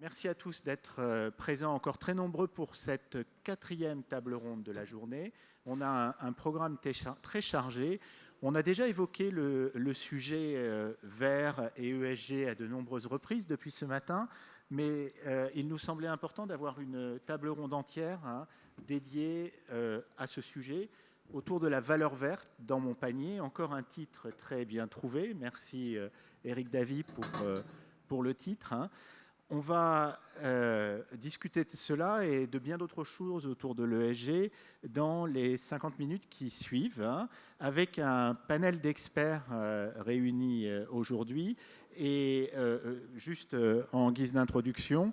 Merci à tous d'être présents encore très nombreux pour cette 4e table ronde de la journée. On a un programme très chargé. On a déjà évoqué le sujet vert et ESG à de nombreuses reprises depuis ce matin, mais il nous semblait important d'avoir une table ronde entière dédiée à ce sujet, autour de la valeur verte dans mon panier. Encore un titre très bien trouvé. Merci Eric Davy pour le titre. On va discuter de cela et de bien d'autres choses autour de l'ESG dans les 50 minutes qui suivent, avec un panel d'experts réunis aujourd'hui. Et juste en guise d'introduction,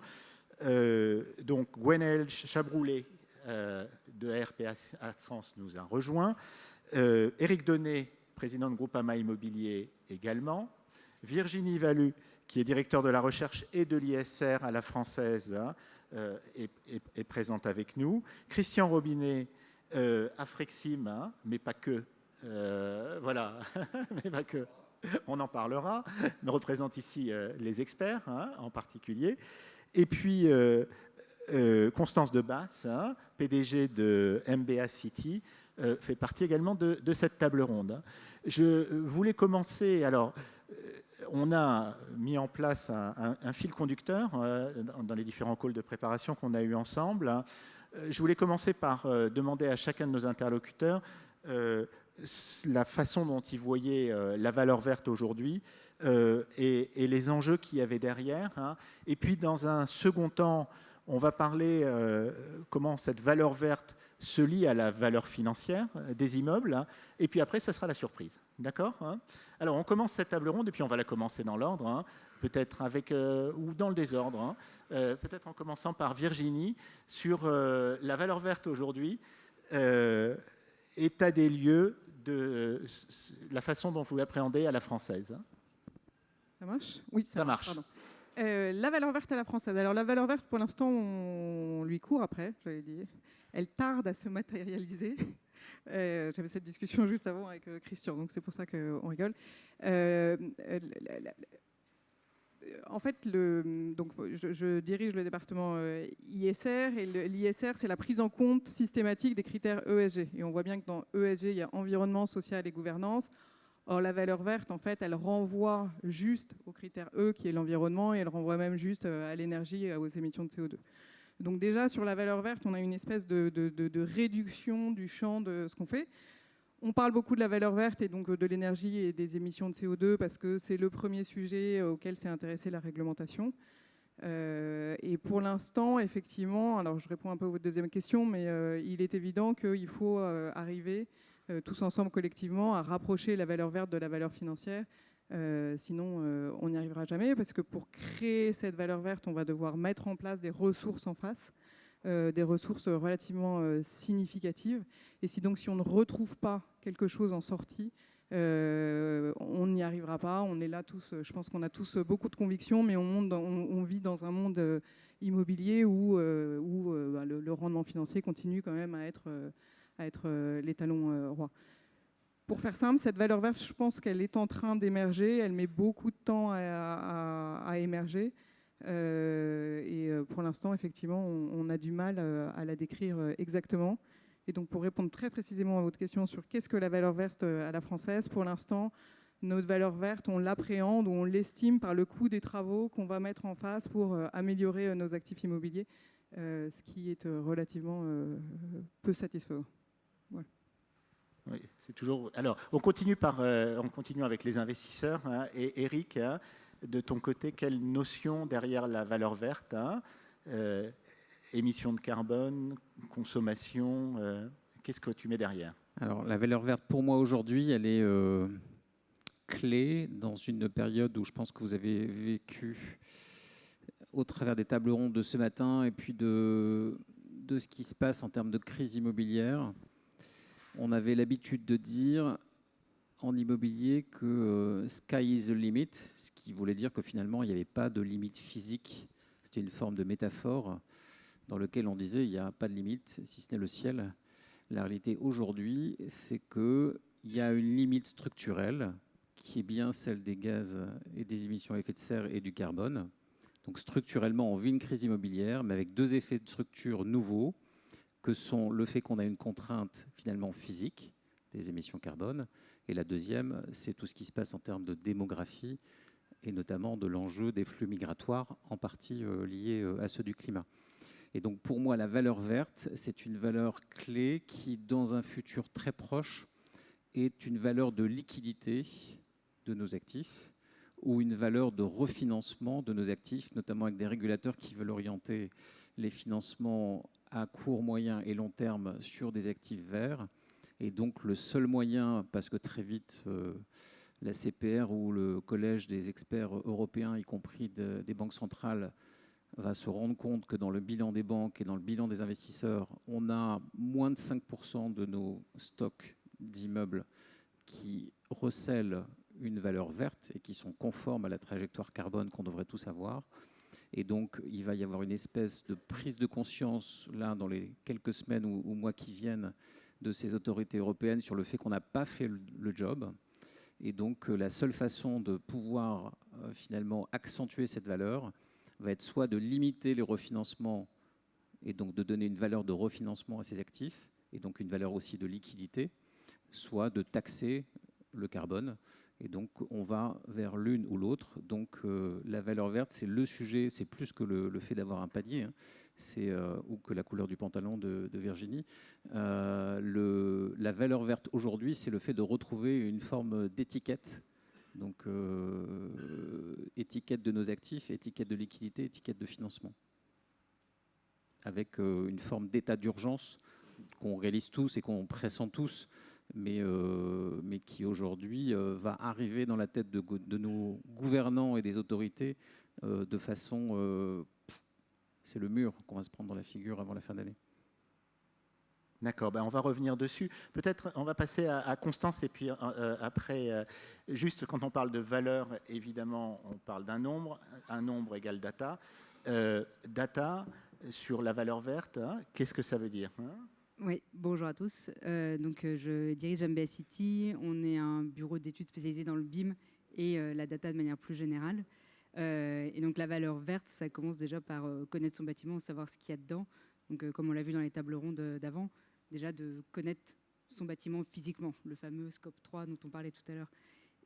donc Gwenaëlle Chabroulet de RPA Assurance nous a rejoint, Éric Donnet, président de Groupama Immobilier également, Virginie Valu, qui est directeur de la recherche et de l'ISR à la Française, est présente avec nous. Christian Robinet, Afrexim, mais pas que. Voilà, mais pas que. On en parlera, mais représente ici les experts en particulier. Et puis Constance Debasse, PDG de MBA City, fait partie également de cette table ronde. Je voulais commencer, alors on a mis en place un fil conducteur dans les différents calls de préparation qu'on a eu ensemble. Je voulais commencer par demander à chacun de nos interlocuteurs la façon dont ils voyaient la valeur verte aujourd'hui et les enjeux qu'il y avait derrière. Et puis dans un second temps, on va parler comment cette valeur verte se lie à la valeur financière des immeubles. Et puis après, ça sera la surprise. D'accord ? Alors, on commence cette table ronde et puis on va la commencer dans l'ordre, peut-être avec, ou dans le désordre. Peut-être en commençant par Virginie sur la valeur verte aujourd'hui, état des lieux de la façon dont vous l'appréhendez à la française. Ça marche ? Oui, ça marche. Pardon. La valeur verte à la française. Alors la valeur verte, pour l'instant, on lui court après, j'allais dire. Elle tarde à se matérialiser. J'avais cette discussion juste avant avec Christian, donc c'est pour ça qu'on rigole. En fait, donc, je dirige le département ISR, et l'ISR, c'est la prise en compte systématique des critères ESG. Et on voit bien que dans ESG, il y a environnement, social et gouvernance. Or, la valeur verte, en fait, elle renvoie juste au critère E, qui est l'environnement, et elle renvoie même juste à l'énergie et aux émissions de CO2. Donc déjà, sur la valeur verte, on a une espèce de réduction du champ de ce qu'on fait. On parle beaucoup de la valeur verte et donc de l'énergie et des émissions de CO2 parce que c'est le premier sujet auquel s'est intéressée la réglementation. Et pour l'instant, effectivement, alors je réponds un peu à votre deuxième question, mais il est évident qu'il faut arriver tous ensemble collectivement à rapprocher la valeur verte de la valeur financière. Sinon, on n'y arrivera jamais parce que pour créer cette valeur verte, on va devoir mettre en place des ressources en face, des ressources relativement significatives. Et si on ne retrouve pas quelque chose en sortie, on n'y arrivera pas. On est là tous, je pense qu'on a tous beaucoup de convictions, mais on vit dans un monde immobilier où le rendement financier continue quand même à être l'étalon roi. Pour faire simple, cette valeur verte, je pense qu'elle est en train d'émerger. Elle met beaucoup de temps à émerger. Et pour l'instant, effectivement, on a du mal à la décrire exactement. Et donc, pour répondre très précisément à votre question sur qu'est-ce que la valeur verte à la française, pour l'instant, notre valeur verte, on l'appréhende ou on l'estime par le coût des travaux qu'on va mettre en face pour améliorer nos actifs immobiliers, ce qui est relativement peu satisfaisant. Voilà. Oui, c'est toujours. Alors, on continue avec les investisseurs. Et Eric, de ton côté, quelle notion derrière la valeur verte, émissions de carbone, consommation, qu'est-ce que tu mets derrière ? Alors, la valeur verte, pour moi, aujourd'hui, elle est clé dans une période où je pense que vous avez vécu au travers des tables rondes de ce matin et puis de ce qui se passe en termes de crise immobilière. On avait l'habitude de dire en immobilier que sky is the limit, ce qui voulait dire que finalement, il n'y avait pas de limite physique. C'était une forme de métaphore dans laquelle on disait il n'y a pas de limite, si ce n'est le ciel. La réalité aujourd'hui, c'est qu'il y a une limite structurelle qui est bien celle des gaz et des émissions à effet de serre et du carbone. Donc structurellement, on vit une crise immobilière, mais avec deux effets de structure nouveaux, que sont le fait qu'on a une contrainte finalement physique des émissions carbone, et la deuxième, c'est tout ce qui se passe en termes de démographie, et notamment de l'enjeu des flux migratoires, en partie liés à ceux du climat. Et donc pour moi, la valeur verte, c'est une valeur clé qui, dans un futur très proche, est une valeur de liquidité de nos actifs ou une valeur de refinancement de nos actifs, notamment avec des régulateurs qui veulent orienter les financements à court, moyen et long terme sur des actifs verts. Et donc le seul moyen, parce que très vite, la CPR ou le collège des experts européens, y compris des banques centrales, va se rendre compte que dans le bilan des banques et dans le bilan des investisseurs, on a moins de 5% de nos stocks d'immeubles qui recèlent une valeur verte et qui sont conformes à la trajectoire carbone qu'on devrait tous avoir. Et donc, il va y avoir une espèce de prise de conscience, là, dans les quelques semaines ou mois qui viennent, de ces autorités européennes sur le fait qu'on n'a pas fait le job. Et donc, la seule façon de pouvoir finalement accentuer cette valeur va être soit de limiter les refinancements et donc de donner une valeur de refinancement à ces actifs, et donc une valeur aussi de liquidité, soit de taxer le carbone. Et donc, on va vers l'une ou l'autre. Donc, la valeur verte, c'est le sujet, c'est plus que le fait d'avoir un panier, hein, ou que la couleur du pantalon de Virginie. La valeur verte aujourd'hui, c'est le fait de retrouver une forme d'étiquette. Donc, étiquette de nos actifs, étiquette de liquidité, étiquette de financement. Avec une forme d'état d'urgence qu'on réalise tous et qu'on pressent tous, mais qui aujourd'hui va arriver dans la tête de nos gouvernants et des autorités de façon... c'est le mur qu'on va se prendre dans la figure avant la fin d'année. D'accord, ben on va revenir dessus. Peut-être on va passer à Constance et puis après, juste quand on parle de valeur, évidemment, on parle d'un nombre. Un nombre égale data. Data sur la valeur verte, hein, qu'est-ce que ça veut dire, hein? Oui, bonjour à tous. Je dirige MBS City. On est un bureau d'études spécialisé dans le BIM et la data de manière plus générale. Et donc la valeur verte, ça commence déjà par connaître son bâtiment, savoir ce qu'il y a dedans. Donc comme on l'a vu dans les tables rondes d'avant, déjà de connaître son bâtiment physiquement, le fameux scope 3 dont on parlait tout à l'heure.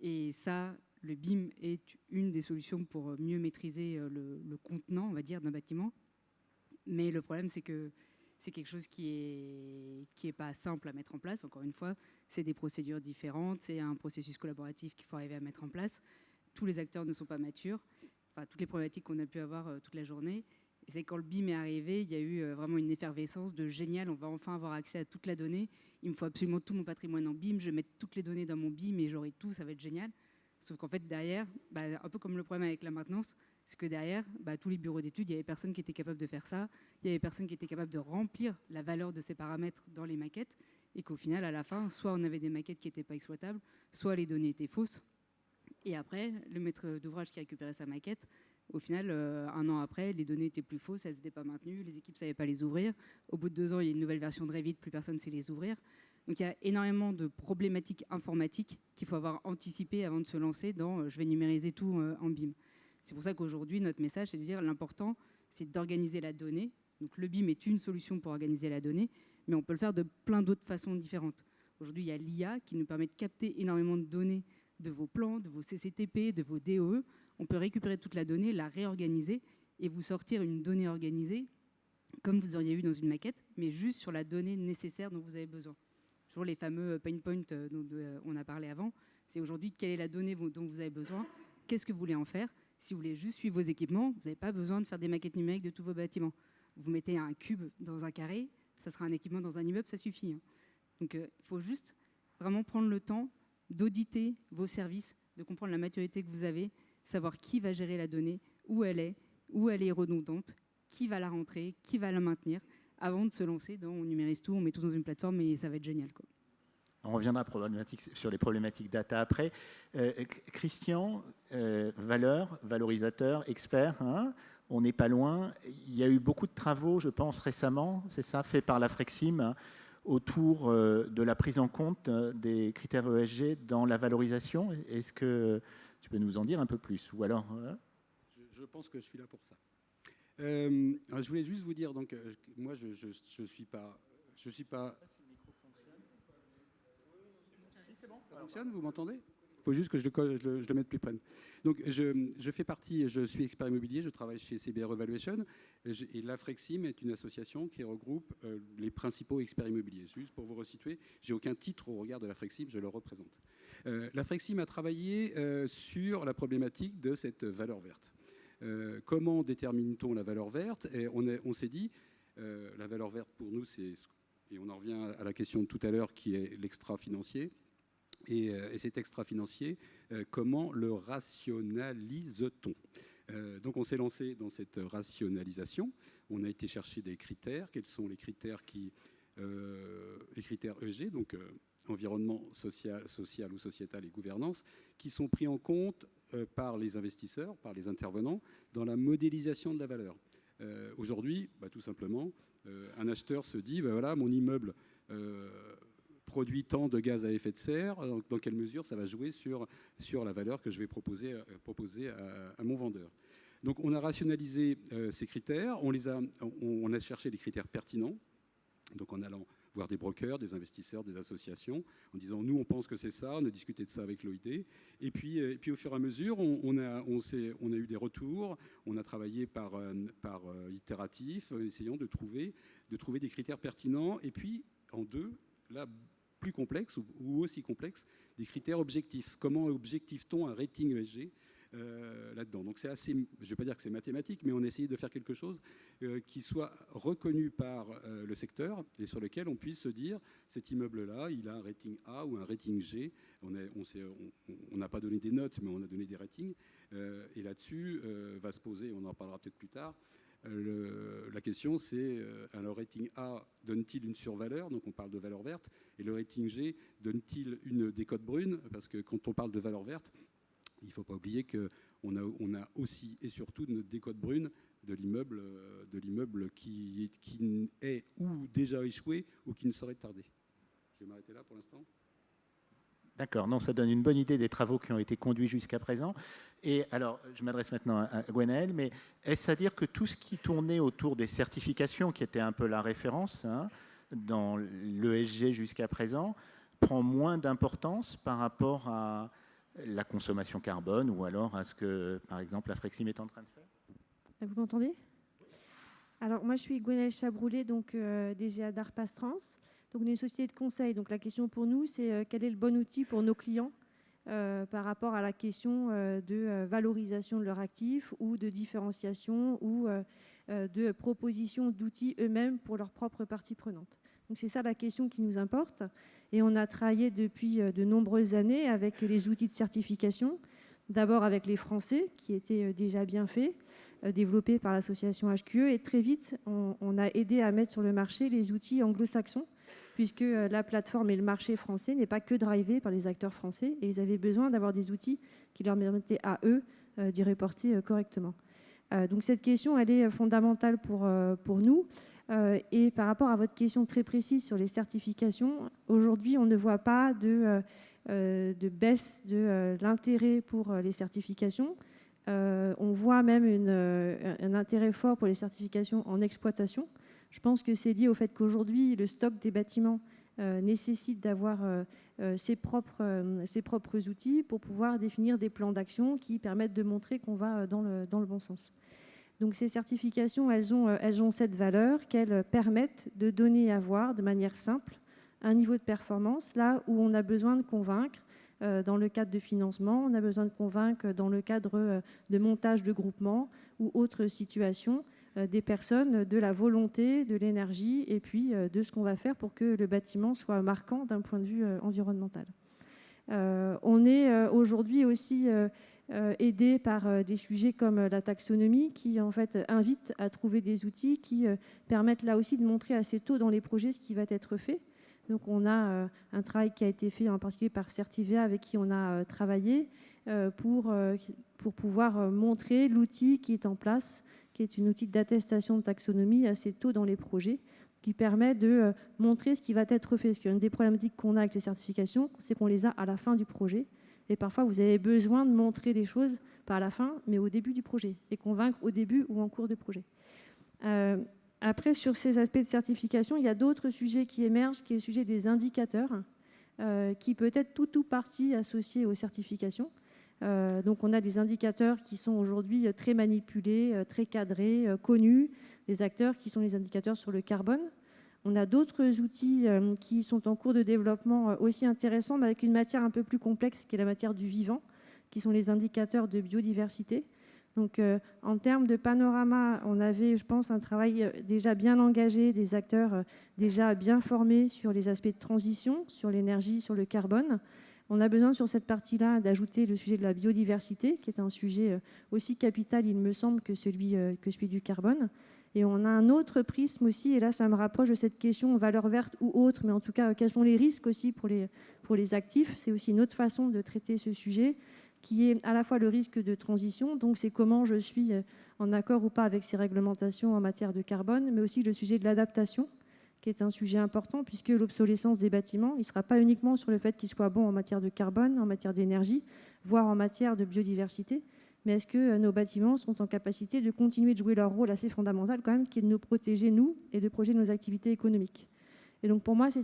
Et ça, le BIM est une des solutions pour mieux maîtriser le contenant, on va dire, d'un bâtiment. Mais le problème, c'est que c'est quelque chose qui est pas simple à mettre en place. Encore une fois, c'est des procédures différentes, c'est un processus collaboratif qu'il faut arriver à mettre en place. Tous les acteurs ne sont pas matures. Enfin, toutes les problématiques qu'on a pu avoir toute la journée. Et c'est quand le BIM est arrivé, il y a eu vraiment une effervescence de génial, on va enfin avoir accès à toute la donnée. Il me faut absolument tout mon patrimoine en BIM, je vais mettre toutes les données dans mon BIM et j'aurai tout, ça va être génial. Sauf qu'en fait, derrière, un peu comme le problème avec la maintenance, c'est que derrière, tous les bureaux d'études, il n'y avait personne qui était capable de faire ça. Il n'y avait personne qui était capable de remplir la valeur de ces paramètres dans les maquettes. Et qu'au final, à la fin, soit on avait des maquettes qui n'étaient pas exploitables, soit les données étaient fausses. Et après, le maître d'ouvrage qui récupérait sa maquette, au final, un an après, les données étaient plus fausses, elles n'étaient pas maintenues, les équipes ne savaient pas les ouvrir. Au bout de 2 ans, il y a une nouvelle version de Revit, plus personne ne sait les ouvrir. Donc il y a énormément de problématiques informatiques qu'il faut avoir anticipées avant de se lancer dans je vais numériser tout en BIM. C'est pour ça qu'aujourd'hui, notre message, c'est de dire l'important, c'est d'organiser la donnée. Donc le BIM est une solution pour organiser la donnée, mais on peut le faire de plein d'autres façons différentes. Aujourd'hui, il y a l'IA qui nous permet de capter énormément de données de vos plans, de vos CCTP, de vos DOE. On peut récupérer toute la donnée, la réorganiser et vous sortir une donnée organisée comme vous auriez eu dans une maquette, mais juste sur la donnée nécessaire dont vous avez besoin. Toujours les fameux pain points dont on a parlé avant. C'est aujourd'hui quelle est la donnée dont vous avez besoin, qu'est-ce que vous voulez en faire. Si vous voulez juste suivre vos équipements, vous n'avez pas besoin de faire des maquettes numériques de tous vos bâtiments. Vous mettez un cube dans un carré, ça sera un équipement dans un immeuble, ça suffit. Donc il faut juste vraiment prendre le temps d'auditer vos services, de comprendre la maturité que vous avez, savoir qui va gérer la donnée, où elle est redondante, qui va la rentrer, qui va la maintenir, avant de se lancer dans on numérise tout, on met tout dans une plateforme et ça va être génial, quoi. On reviendra sur les problématiques data après. Christian, valorisateur, expert, hein, on n'est pas loin. Il y a eu beaucoup de travaux, je pense, récemment, c'est ça, fait par la Frexim, hein, autour de la prise en compte des critères ESG dans la valorisation. Est-ce que tu peux nous en dire un peu plus? Ou alors, je pense que je suis là pour ça. Je voulais juste vous dire, donc, moi, je suis pas. Ça fonctionne, vous m'entendez ? Il faut juste que je le mette plus près. Donc, je fais partie, je suis expert immobilier, je travaille chez CBRE Evaluation, et l'Afrexim est une association qui regroupe les principaux experts immobiliers. Juste pour vous resituer, j'ai aucun titre au regard de l'Afrexim, je le représente. L'Afrexim a travaillé sur la problématique de cette valeur verte. Comment détermine-t-on la valeur verte ? Et on s'est dit, la valeur verte pour nous, c'est, et on en revient à la question de tout à l'heure qui est l'extra-financier. Et cet extra-financier, comment le rationalise-t-on ? Donc on s'est lancé dans cette rationalisation. On a été chercher des critères. Quels sont les critères les critères ESG, donc environnement, social ou sociétal et gouvernance, qui sont pris en compte par les investisseurs, par les intervenants, dans la modélisation de la valeur. Aujourd'hui, tout simplement, un acheteur se dit, voilà, mon immeuble produit tant de gaz à effet de serre, dans quelle mesure ça va jouer sur la valeur que je vais proposer à mon vendeur. Donc on a rationalisé ces critères, on a cherché des critères pertinents, donc en allant voir des brokers, des investisseurs, des associations, en disant nous on pense que c'est ça, on a discuté de ça avec l'OID, et puis au fur et à mesure on a eu des retours, on a travaillé par itératif, essayant de trouver des critères pertinents, et puis en deux, là plus complexe ou aussi complexe, des critères objectifs. Comment objective-t-on un rating ESG là-dedans ? Donc c'est assez, je ne vais pas dire que c'est mathématique, mais on a essayé de faire quelque chose qui soit reconnu par le secteur et sur lequel on puisse se dire cet immeuble-là, il a un rating A ou un rating G. On n'a pas donné des notes, mais on a donné des ratings. Et là-dessus va se poser, on en parlera peut-être plus tard, la question c'est, le rating A donne-t-il une survaleur, donc on parle de valeur verte, et le rating G donne-t-il une décote brune, parce que quand on parle de valeur verte, il ne faut pas oublier qu'on a aussi et surtout notre décote brune de l'immeuble qui est ou déjà échoué ou qui ne saurait tarder. Je vais m'arrêter là pour l'instant. D'accord, non, ça donne une bonne idée des travaux qui ont été conduits jusqu'à présent. Et alors, je m'adresse maintenant à Gwenaëlle, mais est-ce à dire que tout ce qui tournait autour des certifications, qui était un peu la référence dans l'ESG jusqu'à présent, prend moins d'importance par rapport à la consommation carbone ou alors à ce que, par exemple, l'Afrexim est en train de faire ? Vous m'entendez ? Alors, moi, je suis Gwenaëlle Chabroulet, donc DGA d'Arpas Trans. Donc, on est une société de conseil. Donc, la question pour nous, c'est quel est le bon outil pour nos clients par rapport à la question de valorisation de leurs actifs ou de différenciation ou de proposition d'outils eux-mêmes pour leurs propres parties prenantes. Donc, c'est ça la question qui nous importe. Et on a travaillé depuis de nombreuses années avec les outils de certification. D'abord avec les Français, qui étaient déjà bien faits, développés par l'association HQE. Et très vite, on a aidé à mettre sur le marché les outils anglo-saxons, puisque la plateforme et le marché français n'est pas que drivé par les acteurs français. Et ils avaient besoin d'avoir des outils qui leur permettaient à eux d'y reporter correctement. Donc cette question, elle est fondamentale pour nous. Et par rapport à votre question très précise sur les certifications, aujourd'hui, on ne voit pas de baisse de l'intérêt pour les certifications. On voit même un intérêt fort pour les certifications en exploitation. Je pense que c'est lié au fait qu'aujourd'hui, le stock des bâtiments nécessite d'avoir ses propres outils pour pouvoir définir des plans d'action qui permettent de montrer qu'on va dans le bon sens. Donc ces certifications, elles ont cette valeur qu'elles permettent de donner à voir de manière simple un niveau de performance, là où on a besoin de convaincre dans le cadre de financement, on a besoin de convaincre dans le cadre de montage de groupements ou autres situations des personnes de la volonté, de l'énergie et puis de ce qu'on va faire pour que le bâtiment soit marquant d'un point de vue environnemental. On est aujourd'hui aussi aidé par des sujets comme la taxonomie qui en fait invite à trouver des outils qui permettent là aussi de montrer assez tôt dans les projets ce qui va être fait. Donc on a un travail qui a été fait en particulier par Certivea avec qui on a travaillé pour pouvoir montrer l'outil qui est en place, qui est un outil d'attestation de taxonomie assez tôt dans les projets, qui permet de montrer ce qui va être fait. Parce qu'une des problématiques qu'on a avec les certifications, c'est qu'on les a à la fin du projet. Et parfois, vous avez besoin de montrer des choses, pas à la fin, mais au début du projet, et convaincre au début ou en cours de projet. Après, sur ces aspects de certification, il y a d'autres sujets qui émergent, qui est le sujet des indicateurs, qui peut être tout ou partie associés aux certifications. Donc on a des indicateurs qui sont aujourd'hui très manipulés, très cadrés, connus, des acteurs qui sont les indicateurs sur le carbone. On a d'autres outils qui sont en cours de développement aussi intéressants, mais avec une matière un peu plus complexe qui est la matière du vivant, qui sont les indicateurs de biodiversité. Donc en termes de panorama, on avait, je pense, un travail déjà bien engagé, des acteurs déjà bien formés sur les aspects de transition, sur l'énergie, sur le carbone. On a besoin sur cette partie-là d'ajouter le sujet de la biodiversité, qui est un sujet aussi capital, il me semble, que celui du carbone. Et on a un autre prisme aussi, et là ça me rapproche de cette question valeur verte ou autre, mais en tout cas quels sont les risques aussi pour les actifs. C'est aussi une autre façon de traiter ce sujet, qui est à la fois le risque de transition, donc c'est comment je suis en accord ou pas avec ces réglementations en matière de carbone, mais aussi le sujet de l'adaptation, qui est un sujet important, puisque l'obsolescence des bâtiments, il ne sera pas uniquement sur le fait qu'ils soient bons en matière de carbone, en matière d'énergie, voire en matière de biodiversité, mais est-ce que nos bâtiments sont en capacité de continuer de jouer leur rôle assez fondamental quand même, qui est de nous protéger, nous, et de protéger nos activités économiques. Et donc pour moi, c'est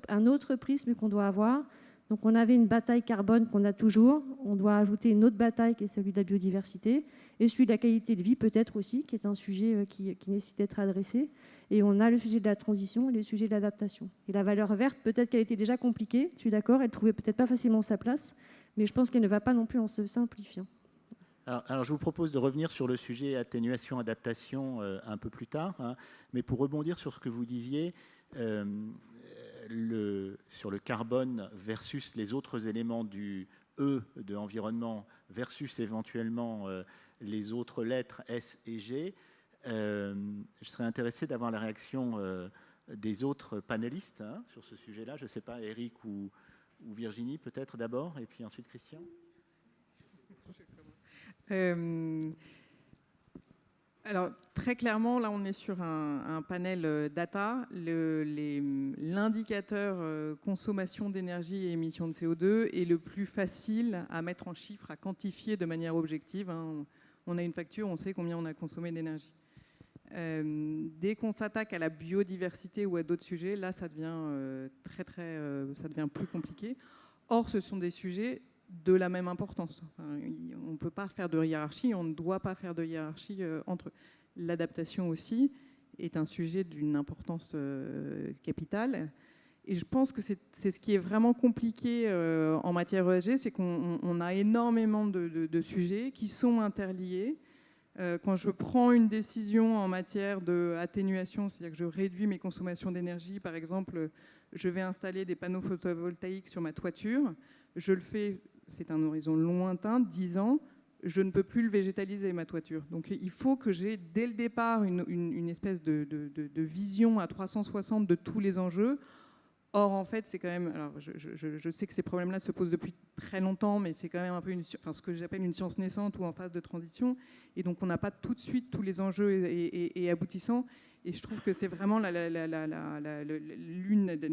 un autre prisme qu'on doit avoir. Donc on avait une bataille carbone qu'on a toujours, on doit ajouter une autre bataille qui est celui de la biodiversité, et celui de la qualité de vie peut-être aussi, qui est un sujet qui nécessite d'être adressé. Et on a le sujet de la transition et le sujet de l'adaptation. Et la valeur verte, peut-être qu'elle était déjà compliquée, je suis d'accord, elle ne trouvait peut-être pas facilement sa place, mais je pense qu'elle ne va pas non plus en se simplifiant. Alors, je vous propose de revenir sur le sujet atténuation-adaptation un peu plus tard, hein, mais pour rebondir sur ce que vous disiez, sur le carbone versus les autres éléments du E de environnement versus éventuellement les autres lettres S et G, je serais intéressé d'avoir la réaction des autres panélistes hein, sur ce sujet-là. Je ne sais pas, Eric ou Virginie peut-être d'abord, et puis ensuite Christian. Alors, très clairement, là, on est sur un panel data. L'indicateur consommation d'énergie et émissions de CO2 est le plus facile à mettre en chiffres, à quantifier de manière objective. Hein. On a une facture, on sait combien on a consommé d'énergie. Dès qu'on s'attaque à la biodiversité ou à d'autres sujets, là, ça devient ça devient plus compliqué. Or, ce sont des sujets de la même importance. Enfin, on ne peut pas faire de hiérarchie, on ne doit pas faire de hiérarchie entre eux. L'adaptation aussi est un sujet d'une importance capitale. Et je pense que c'est ce qui est vraiment compliqué en matière ESG, c'est qu'on a énormément de sujets qui sont interliés. Quand je prends une décision en matière d'atténuation, c'est-à-dire que je réduis mes consommations d'énergie, par exemple, je vais installer des panneaux photovoltaïques sur ma toiture, je le fais, c'est un horizon lointain, 10 ans, je ne peux plus le végétaliser, ma toiture. Donc il faut que j'ai dès le départ une espèce de vision à 360 de tous les enjeux. Or, en fait, c'est quand même... Alors, je sais que ces problèmes-là se posent depuis très longtemps, mais c'est quand même un peu ce que j'appelle une science naissante ou en phase de transition. Et donc, on n'a pas tout de suite tous les enjeux et aboutissants. Et je trouve que c'est vraiment l'un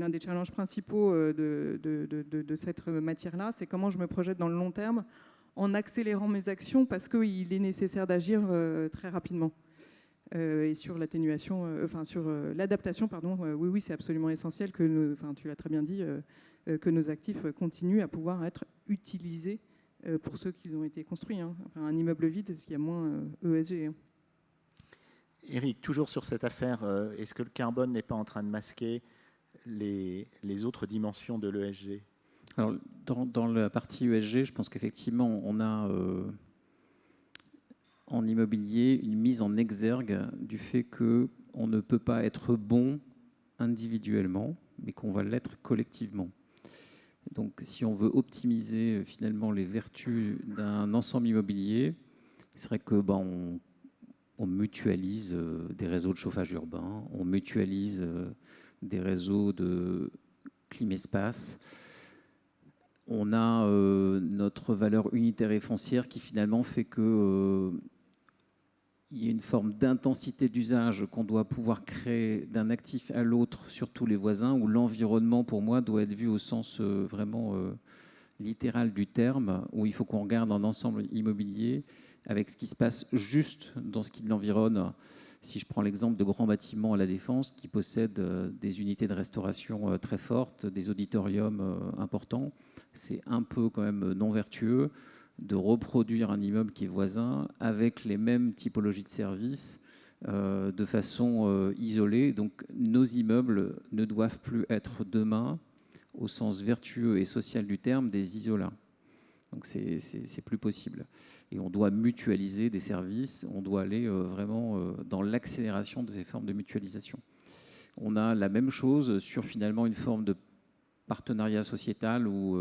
des challenges principaux de cette matière-là. C'est comment je me projette dans le long terme en accélérant mes actions parce qu'il est nécessaire d'agir très rapidement. Et sur l'atténuation, sur l'adaptation, pardon, oui, c'est absolument essentiel que, tu l'as très bien dit, que nos actifs continuent à pouvoir être utilisés pour ceux qui ont été construits. Hein. Enfin, un immeuble vide, est-ce qu'il y a moins ESG hein. Eric, toujours sur cette affaire, est-ce que le carbone n'est pas en train de masquer les autres dimensions de l'ESG ? Alors, dans la partie ESG, je pense qu'effectivement, on a en immobilier une mise en exergue du fait qu'on ne peut pas être bon individuellement, mais qu'on va l'être collectivement. Donc, si on veut optimiser finalement les vertus d'un ensemble immobilier, c'est vrai que on mutualise des réseaux de chauffage urbain, on mutualise des réseaux de clim-espace. On a notre valeur unitaire et foncière qui finalement fait que il y a une forme d'intensité d'usage qu'on doit pouvoir créer d'un actif à l'autre sur tous les voisins, où l'environnement, pour moi, doit être vu au sens vraiment littérale du terme, où il faut qu'on regarde un ensemble immobilier avec ce qui se passe juste dans ce qui l'environne. Si je prends l'exemple de grands bâtiments à La Défense qui possèdent des unités de restauration très fortes, des auditoriums importants, c'est un peu quand même non vertueux de reproduire un immeuble qui est voisin avec les mêmes typologies de services de façon isolée. Donc nos immeubles ne doivent plus être demain, au sens vertueux et social du terme, des isolats. Donc c'est plus possible. Et on doit mutualiser des services, on doit aller vraiment dans l'accélération de ces formes de mutualisation. On a la même chose sur finalement une forme de partenariat sociétal ou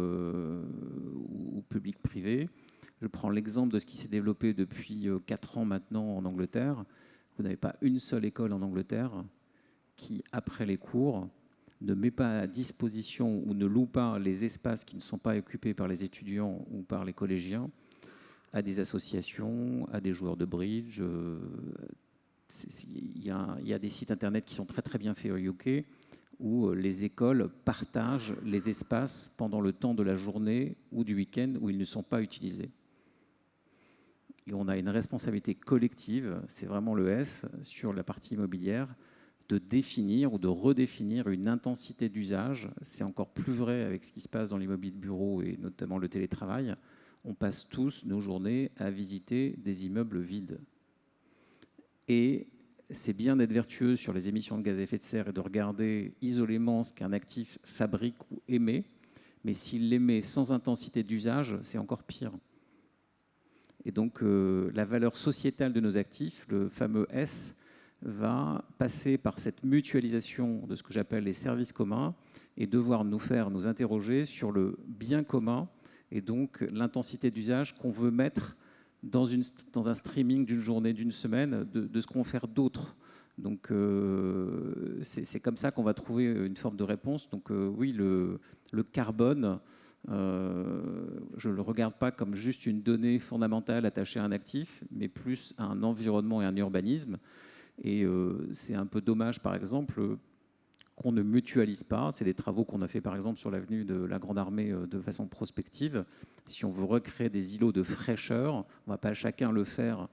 public-privé. Je prends l'exemple de ce qui s'est développé depuis 4 ans maintenant en Angleterre. Vous n'avez pas une seule école en Angleterre qui, après les cours, ne met pas à disposition ou ne loue pas les espaces qui ne sont pas occupés par les étudiants ou par les collégiens à des associations, à des joueurs de bridge. Il y a des sites internet qui sont très très bien faits au UK où les écoles partagent les espaces pendant le temps de la journée ou du week-end où ils ne sont pas utilisés. Et on a une responsabilité collective, c'est vraiment le S, sur la partie immobilière, de définir ou de redéfinir une intensité d'usage. C'est encore plus vrai avec ce qui se passe dans l'immobilier de bureau et notamment le télétravail. On passe tous nos journées à visiter des immeubles vides. Et c'est bien d'être vertueux sur les émissions de gaz à effet de serre et de regarder isolément ce qu'un actif fabrique ou émet, mais s'il l'émet sans intensité d'usage, c'est encore pire. Et donc la valeur sociétale de nos actifs, le fameux S, va passer par cette mutualisation de ce que j'appelle les services communs et devoir nous faire nous interroger sur le bien commun et donc l'intensité d'usage qu'on veut mettre dans un streaming d'une journée, d'une semaine, de ce qu'on va faire d'autre. Donc c'est comme ça qu'on va trouver une forme de réponse. Donc oui, le carbone, je ne le regarde pas comme juste une donnée fondamentale attachée à un actif, mais plus à un environnement et un urbanisme. Et c'est un peu dommage, par exemple, qu'on ne mutualise pas. C'est des travaux qu'on a fait, par exemple, sur l'avenue de la Grande Armée de façon prospective. Si on veut recréer des îlots de fraîcheur, on ne va pas chacun le faire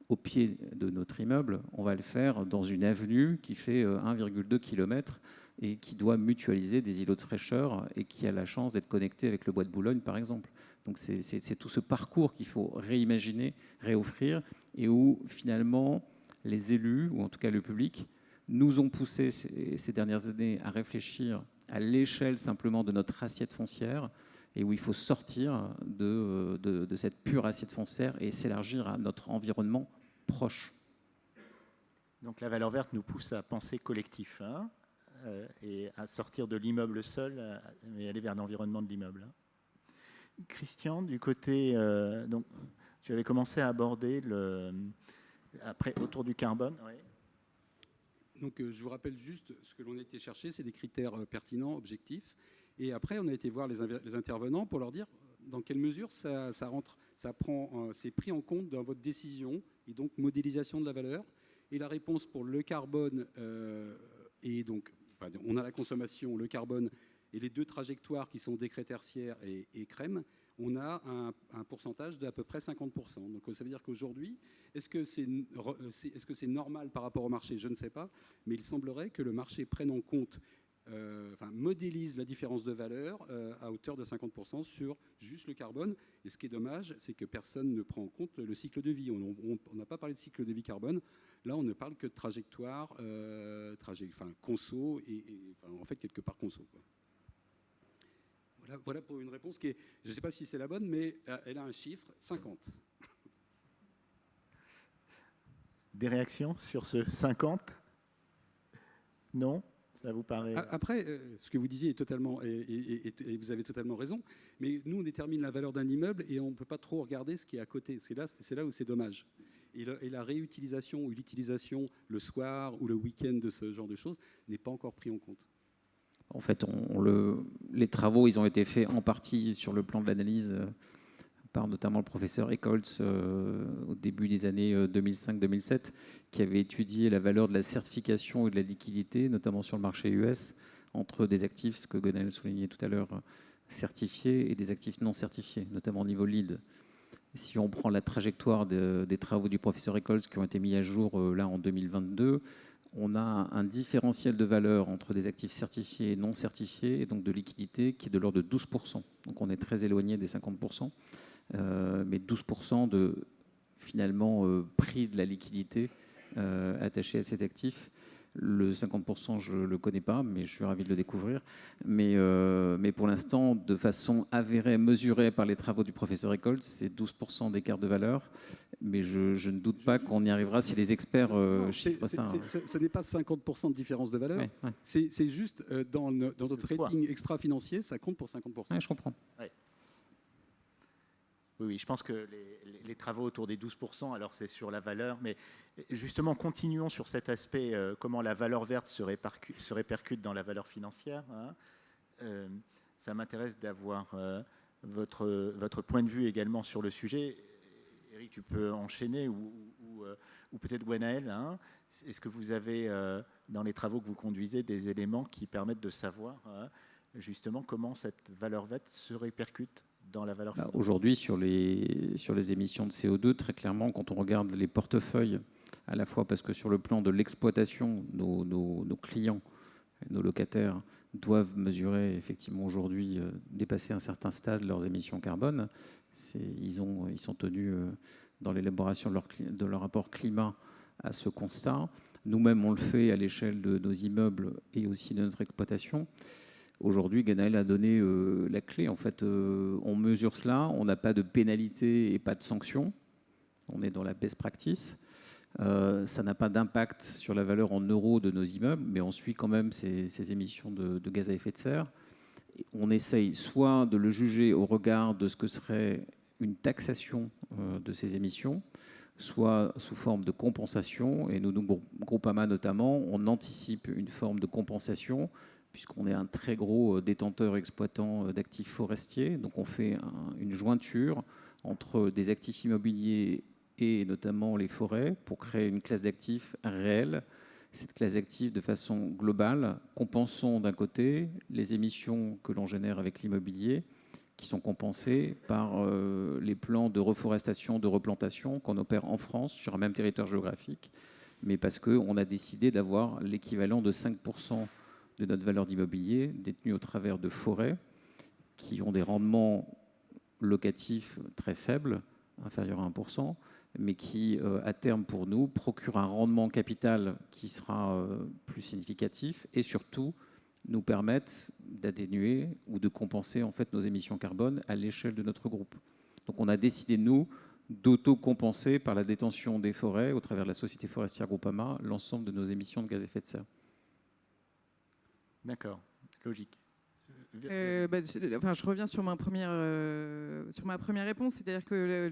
au pied de notre immeuble. On va le faire dans une avenue qui fait 1,2 km et qui doit mutualiser des îlots de fraîcheur et qui a la chance d'être connecté avec le bois de Boulogne, par exemple. Donc c'est tout ce parcours qu'il faut réimaginer, réoffrir, et où finalement les élus, ou en tout cas le public, nous ont poussé ces dernières années à réfléchir à l'échelle simplement de notre assiette foncière, et où il faut sortir de cette pure assiette foncière et s'élargir à notre environnement proche. Donc la valeur verte nous pousse à penser collectif, hein, et à sortir de l'immeuble seul, mais aller vers l'environnement de l'immeuble. Christian, du côté, donc, tu avais commencé à aborder après autour du carbone. Oui. Donc je vous rappelle juste ce que l'on a été chercher, c'est des critères pertinents, objectifs. Et après, on a été voir les intervenants pour leur dire dans quelle mesure ça prend, c'est pris en compte dans votre décision et donc modélisation de la valeur. Et la réponse pour le carbone et donc on a la consommation, le carbone et les deux trajectoires qui sont décret tertiaire et crème, on a un pourcentage d'à peu près 50%. Donc ça veut dire qu'aujourd'hui, est-ce que c'est normal par rapport au marché? Je ne sais pas, mais il semblerait que le marché prenne en compte, modélise la différence de valeur à hauteur de 50% sur juste le carbone. Et ce qui est dommage, c'est que personne ne prend en compte le cycle de vie. On n'a pas parlé de cycle de vie carbone. Là, on ne parle que de trajectoire, conso et en fait quelque part conso, quoi. Voilà pour une réponse qui est, je ne sais pas si c'est la bonne, mais elle a un chiffre, 50. Des réactions sur ce 50? Non? Ça vous paraît... Après, ce que vous disiez est totalement, et vous avez totalement raison, mais nous, on détermine la valeur d'un immeuble et on ne peut pas trop regarder ce qui est à côté. C'est là où c'est dommage. Et la réutilisation ou l'utilisation le soir ou le week-end de ce genre de choses n'est pas encore pris en compte. En fait, les travaux, ils ont été faits en partie sur le plan de l'analyse par notamment le professeur Eckholtz au début des années 2005-2007, qui avait étudié la valeur de la certification et de la liquidité, notamment sur le marché US, entre des actifs, ce que Gonel soulignait tout à l'heure, certifiés et des actifs non certifiés, notamment au niveau lead. Si on prend la trajectoire des travaux du professeur Eccles qui ont été mis à jour là en 2022, on a un différentiel de valeur entre des actifs certifiés et non certifiés, et donc de liquidité qui est de l'ordre de 12%. Donc on est très éloigné des 50%, mais 12% de finalement prix de la liquidité attaché à cet actif. Le 50%, je ne le connais pas, mais je suis ravi de le découvrir. Mais pour l'instant, de façon avérée, mesurée par les travaux du professeur Eccles, c'est 12% d'écart de valeur. Mais je ne doute pas qu'on y arrivera si les experts chiffrent ça. Ce n'est pas 50% de différence de valeur. Ouais. C'est juste dans notre rating extra-financier, ça compte pour 50%. Ouais, je comprends. Ouais. Oui, je pense que les travaux autour des 12%, alors c'est sur la valeur, mais justement, continuons sur cet aspect, comment la valeur verte se répercute dans la valeur financière. Hein. Ça m'intéresse d'avoir votre point de vue également sur le sujet. Eric, tu peux enchaîner, ou peut-être Gwenaël. Hein. Est-ce que vous avez, dans les travaux que vous conduisez, des éléments qui permettent de savoir justement comment cette valeur verte se répercute dans la valeur financière? Aujourd'hui, sur les émissions de CO2, très clairement, quand on regarde les portefeuilles, à la fois parce que sur le plan de l'exploitation, nos clients, nos locataires doivent mesurer effectivement aujourd'hui, dépasser un certain stade leurs émissions carbone. Ils sont tenus dans l'élaboration de leur rapport climat à ce constat. Nous-mêmes, on le fait à l'échelle de nos immeubles et aussi de notre exploitation. Aujourd'hui, Gwenaël a donné la clé. En fait, on mesure cela, on n'a pas de pénalité et pas de sanction. On est dans la best practice. Ça n'a pas d'impact sur la valeur en euros de nos immeubles, mais on suit quand même ces émissions de gaz à effet de serre. Et on essaye soit de le juger au regard de ce que serait une taxation de ces émissions, soit sous forme de compensation. Et nous, Groupama notamment, on anticipe une forme de compensation puisqu'on est un très gros détenteur exploitant d'actifs forestiers. Donc on fait une jointure entre des actifs immobiliers et notamment les forêts pour créer une classe d'actifs réelle. Cette classe d'actifs, de façon globale, compensons d'un côté les émissions que l'on génère avec l'immobilier, qui sont compensées par les plans de reforestation, de replantation qu'on opère en France sur un même territoire géographique, mais parce qu'on a décidé d'avoir l'équivalent de 5% de notre valeur d'immobilier détenue au travers de forêts qui ont des rendements locatifs très faibles, inférieurs à 1%, mais qui, à terme pour nous, procurent un rendement capital qui sera plus significatif et surtout nous permettent d'atténuer ou de compenser en fait nos émissions carbone à l'échelle de notre groupe. Donc on a décidé, nous, d'auto-compenser par la détention des forêts, au travers de la société forestière Groupama, l'ensemble de nos émissions de gaz à effet de serre. D'accord, logique. Je reviens sur ma première réponse, c'est-à-dire que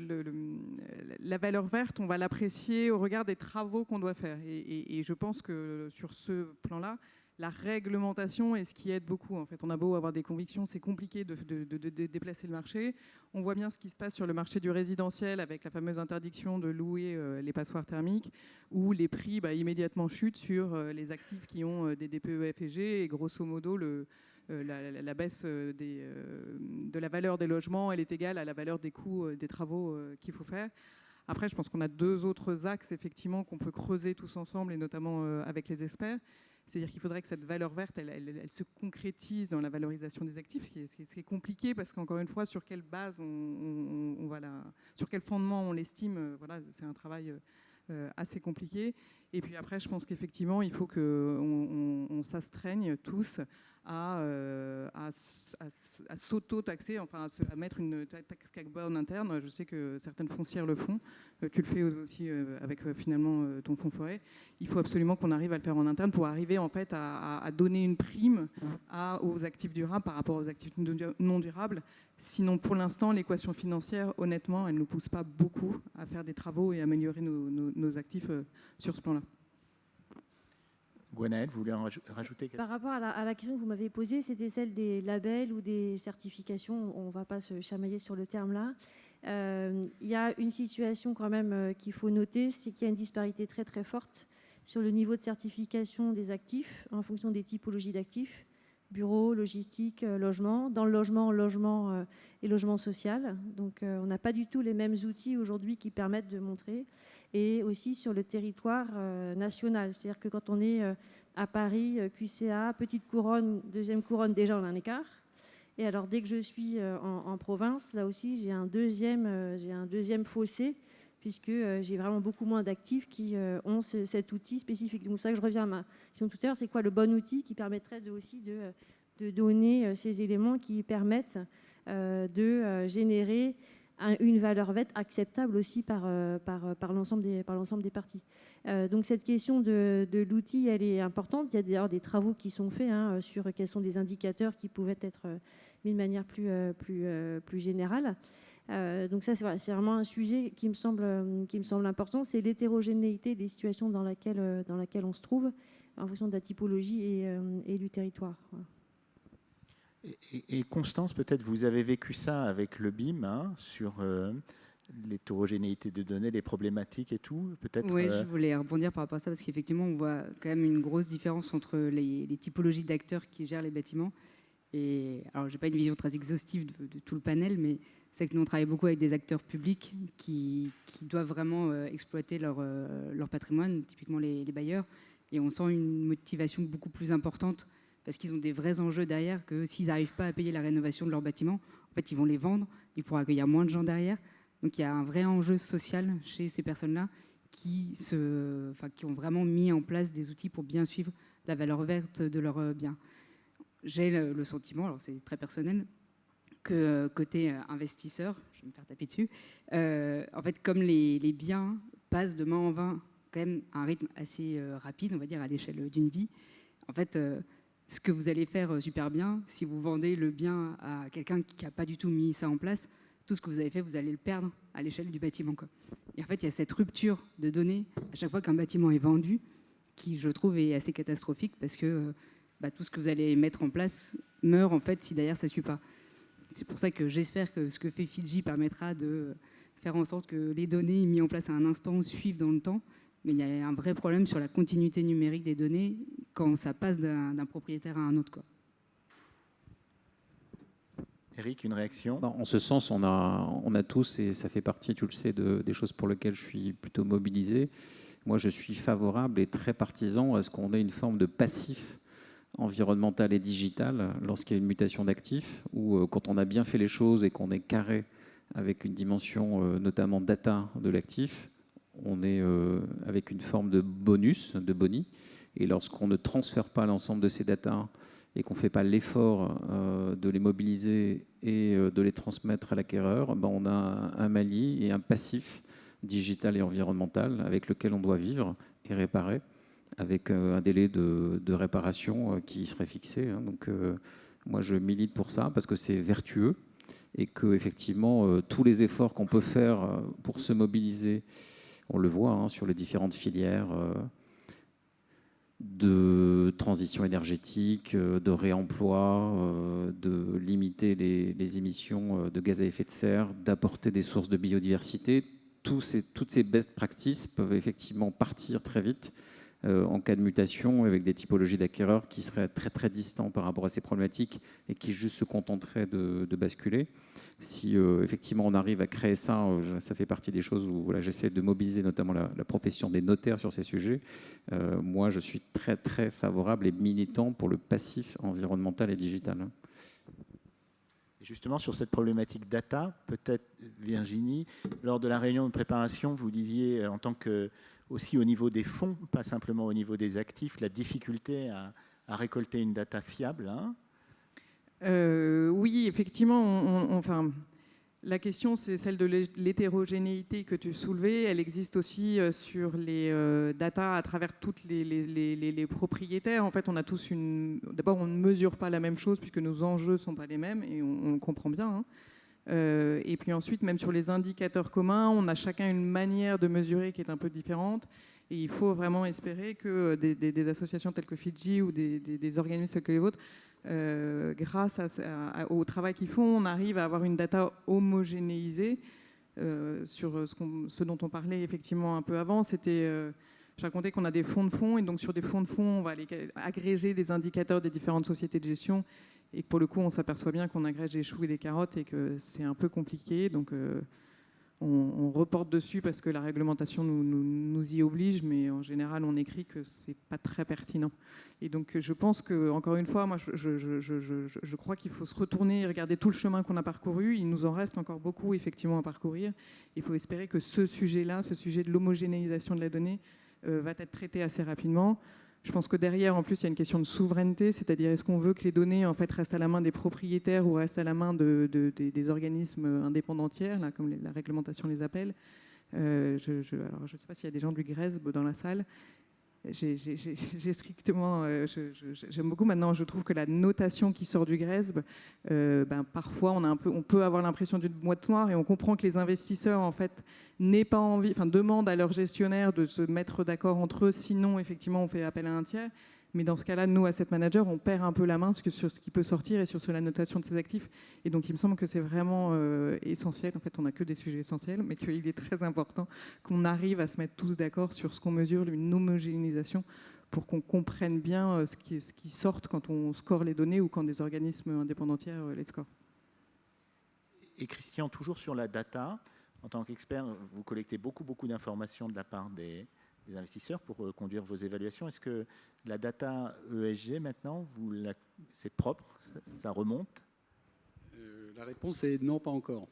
la valeur verte, on va l'apprécier au regard des travaux qu'on doit faire. Et je pense que sur ce plan-là, la réglementation est ce qui aide beaucoup. En fait, on a beau avoir des convictions, c'est compliqué de déplacer le marché. On voit bien ce qui se passe sur le marché du résidentiel avec la fameuse interdiction de louer les passoires thermiques, où les prix immédiatement chutent sur les actifs qui ont des DPE F et G, et grosso modo la baisse de la valeur des logements, elle est égale à la valeur des coûts des travaux qu'il faut faire. Après, je pense qu'on a deux autres axes effectivement qu'on peut creuser tous ensemble, et notamment avec les experts. C'est-à-dire qu'il faudrait que cette valeur verte, elle se concrétise dans la valorisation des actifs, ce qui est compliqué parce qu'encore une fois, sur quelle base sur quel fondement on l'estime, voilà, c'est un travail assez compliqué. Et puis après, je pense qu'effectivement, il faut qu'on s'astreigne tous à s'auto-taxer, enfin à mettre une taxe carbone interne. Je sais que certaines foncières le font. Tu le fais aussi avec finalement ton fonds forêt. Il faut absolument qu'on arrive à le faire en interne pour arriver en fait à donner une prime aux actifs durables par rapport aux actifs non durables. Sinon, pour l'instant, l'équation financière, honnêtement, elle ne nous pousse pas beaucoup à faire des travaux et améliorer nos actifs sur ce plan-là. Gwenaël, vous voulez en rajouter quelque chose? Par rapport à la question que vous m'avez posée, c'était celle des labels ou des certifications. On ne va pas se chamailler sur le terme là. Il y a une situation quand même qu'il faut noter, c'est qu'il y a une disparité très très forte sur le niveau de certification des actifs en fonction des typologies d'actifs. bureau, logistique, logement. Dans le logement et logement social. Donc on n'a pas du tout les mêmes outils aujourd'hui qui permettent de montrer. Et aussi sur le territoire national. C'est-à-dire que quand on est à Paris, QCA, petite couronne, deuxième couronne, déjà on a un écart. Et alors dès que je suis en province, là aussi j'ai un deuxième fossé, puisque j'ai vraiment beaucoup moins d'actifs qui ont cet outil spécifique. Donc c'est pour ça que je reviens à ma question tout à l'heure, c'est quoi le bon outil qui permettrait aussi de donner ces éléments qui permettent de générer une valeur verte acceptable aussi par l'ensemble des parties. Donc cette question de l'outil, elle est importante. Il y a d'ailleurs des travaux qui sont faits sur quels sont des indicateurs qui pouvaient être mis de manière plus générale. Donc ça, c'est vraiment un sujet qui me semble important. C'est l'hétérogénéité des situations dans laquelle on se trouve en fonction de la typologie et du territoire. Voilà. Et Constance, peut-être vous avez vécu ça avec le BIM, sur l'hétérogénéité de données, les problématiques et tout, peut-être. Oui, je voulais rebondir par rapport à ça, parce qu'effectivement, on voit quand même une grosse différence entre les typologies d'acteurs qui gèrent les bâtiments. Et alors, je n'ai pas une vision très exhaustive de tout le panel, mais c'est que nous, on travaille beaucoup avec des acteurs publics qui doivent vraiment exploiter leur patrimoine, typiquement les bailleurs. Et on sent une motivation beaucoup plus importante parce qu'ils ont des vrais enjeux derrière, que s'ils n'arrivent pas à payer la rénovation de leur bâtiment, en fait, ils vont les vendre, ils pourront accueillir moins de gens derrière. Donc il y a un vrai enjeu social chez ces personnes-là qui ont vraiment mis en place des outils pour bien suivre la valeur verte de leurs biens. J'ai le sentiment, alors c'est très personnel, que côté investisseur, je vais me faire taper dessus, en fait, comme les biens passent de main en main quand même à un rythme assez rapide, on va dire, à l'échelle d'une vie, en fait, ce que vous allez faire super bien, si vous vendez le bien à quelqu'un qui n'a pas du tout mis ça en place, tout ce que vous avez fait, vous allez le perdre à l'échelle du bâtiment, quoi. Et en fait, il y a cette rupture de données à chaque fois qu'un bâtiment est vendu, qui, je trouve, est assez catastrophique, parce que tout ce que vous allez mettre en place meurt, en fait, si derrière, ça ne suit pas. C'est pour ça que j'espère que ce que fait Fidji permettra de faire en sorte que les données mises en place à un instant suivent dans le temps. Mais il y a un vrai problème sur la continuité numérique des données quand ça passe d'un propriétaire à un autre, quoi. Eric, une réaction ? En ce sens, on a tous, et ça fait partie, tu le sais, des choses pour lesquelles je suis plutôt mobilisé. Moi, je suis favorable et très partisan à ce qu'on ait une forme de passif environnemental et digital lorsqu'il y a une mutation d'actifs, ou quand on a bien fait les choses et qu'on est carré avec une dimension notamment data de l'actif, on est avec une forme de bonus, de boni. Et lorsqu'on ne transfère pas l'ensemble de ces datas et qu'on ne fait pas l'effort de les mobiliser et de les transmettre à l'acquéreur, on a un Mali et un passif digital et environnemental avec lequel on doit vivre et réparer, avec un délai de réparation qui serait fixé. Donc moi, je milite pour ça parce que c'est vertueux et que effectivement tous les efforts qu'on peut faire pour se mobiliser, on le voit sur les différentes filières de transition énergétique, de réemploi, de limiter les émissions de gaz à effet de serre, d'apporter des sources de biodiversité. Toutes ces best practices peuvent effectivement partir très vite en cas de mutation, avec des typologies d'acquéreurs qui seraient très très distants par rapport à ces problématiques et qui juste se contenteraient de basculer. Si effectivement on arrive à créer ça, ça fait partie des choses où j'essaie de mobiliser notamment la profession des notaires sur ces sujets. Moi, je suis très très favorable et militant pour le passif environnemental et digital. Justement, sur cette problématique data, peut-être Virginie, lors de la réunion de préparation, vous disiez en tant que aussi au niveau des fonds, pas simplement au niveau des actifs, la difficulté à récolter une data fiable. Oui, effectivement. La question, c'est celle de l'hétérogénéité que tu soulevais. Elle existe aussi sur les data à travers toutes les propriétaires. En fait, on a tous D'abord, on ne mesure pas la même chose puisque nos enjeux ne sont pas les mêmes et on le comprend bien. Et puis ensuite, même sur les indicateurs communs, on a chacun une manière de mesurer qui est un peu différente. Et il faut vraiment espérer que des associations telles que Fidji ou des organismes tels que les vôtres, grâce au travail qu'ils font, on arrive à avoir une data homogénéisée sur ce dont on parlait effectivement un peu avant. C'était Je racontais qu'on a des fonds de fonds, et donc sur des fonds de fonds, on va aller agréger les indicateurs des différentes sociétés de gestion, et que pour le coup, on s'aperçoit bien qu'on agrège des choux et des carottes, et que c'est un peu compliqué. Donc, on reporte dessus parce que la réglementation nous y oblige, mais en général, on écrit que c'est pas très pertinent. Et donc, je pense que, encore une fois, moi, je crois qu'il faut se retourner et regarder tout le chemin qu'on a parcouru. Il nous en reste encore beaucoup, effectivement, à parcourir. Il faut espérer que ce sujet-là, ce sujet de l'homogénéisation de la donnée, va être traité assez rapidement. Je pense que derrière, en plus, il y a une question de souveraineté, c'est-à-dire est-ce qu'on veut que les données en fait, restent à la main des propriétaires ou restent à la main des organismes indépendants tiers, là, comme la réglementation les appelle. Alors, je ne sais pas s'il y a des gens du GRESB dans la salle. J'ai strictement... j'aime beaucoup maintenant, je trouve que la notation qui sort du GRESB, parfois on peut avoir l'impression d'une boîte noire, et on comprend que les investisseurs en fait demandent à leurs gestionnaires de se mettre d'accord entre eux, sinon effectivement on fait appel à un tiers. Mais dans ce cas-là, nous, asset managers, on perd un peu la main sur ce qui peut sortir et sur la notation de ces actifs. Et donc, il me semble que c'est vraiment essentiel. En fait, on n'a que des sujets essentiels, mais qu'il est très important qu'on arrive à se mettre tous d'accord sur ce qu'on mesure, une homogénéisation, pour qu'on comprenne bien ce qui sort quand on score les données ou quand des organismes indépendants tiers les scorent. Et Christian, toujours sur la data, en tant qu'expert, vous collectez beaucoup d'informations de la part des investisseurs pour conduire vos évaluations. Est-ce que la data ESG, maintenant, c'est propre, ça remonte? La réponse est non, pas encore.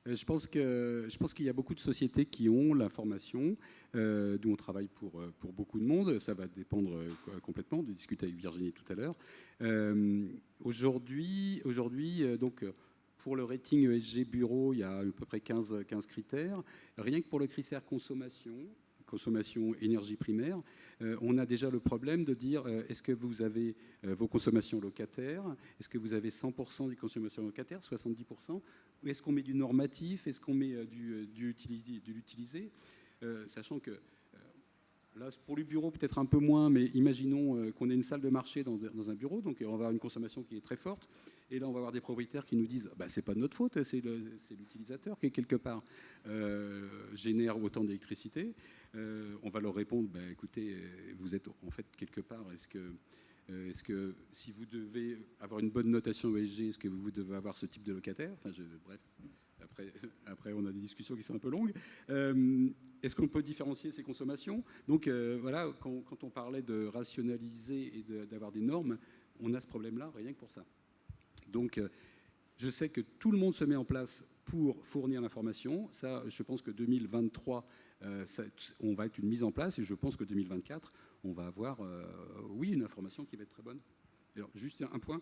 Je pense qu'il y a beaucoup de sociétés qui ont l'information, d'où on travaille pour beaucoup de monde. Ça va dépendre complètement, de discuter avec Virginie tout à l'heure. Aujourd'hui, donc, pour le rating ESG Bureau, il y a à peu près 15 critères. Rien que pour le critère consommation énergie primaire, on a déjà le problème de dire est-ce que vous avez vos consommations locataires, est-ce que vous avez 100% des consommations locataires, 70%, ou est-ce qu'on met du normatif, est-ce qu'on met du l'utilisé, sachant que là, pour le bureau, peut-être un peu moins, mais imaginons qu'on ait une salle de marché dans un bureau, donc on va avoir une consommation qui est très forte, et là, on va avoir des propriétaires qui nous disent c'est pas de notre faute, c'est l'utilisateur qui, quelque part, génère autant d'électricité. On va leur répondre écoutez, vous êtes en fait quelque part, est-ce que si vous devez avoir une bonne notation ESG, est-ce que vous devez avoir ce type de locataire? Bref. Après, on a des discussions qui sont un peu longues. Est-ce qu'on peut différencier ces consommations? Donc voilà, quand on parlait de rationaliser et d'avoir des normes, on a ce problème-là, rien que pour ça. Donc je sais que tout le monde se met en place pour fournir l'information. Ça, je pense que 2023, on va être une mise en place, et je pense que 2024, on va avoir, une information qui va être très bonne. Alors, juste un point.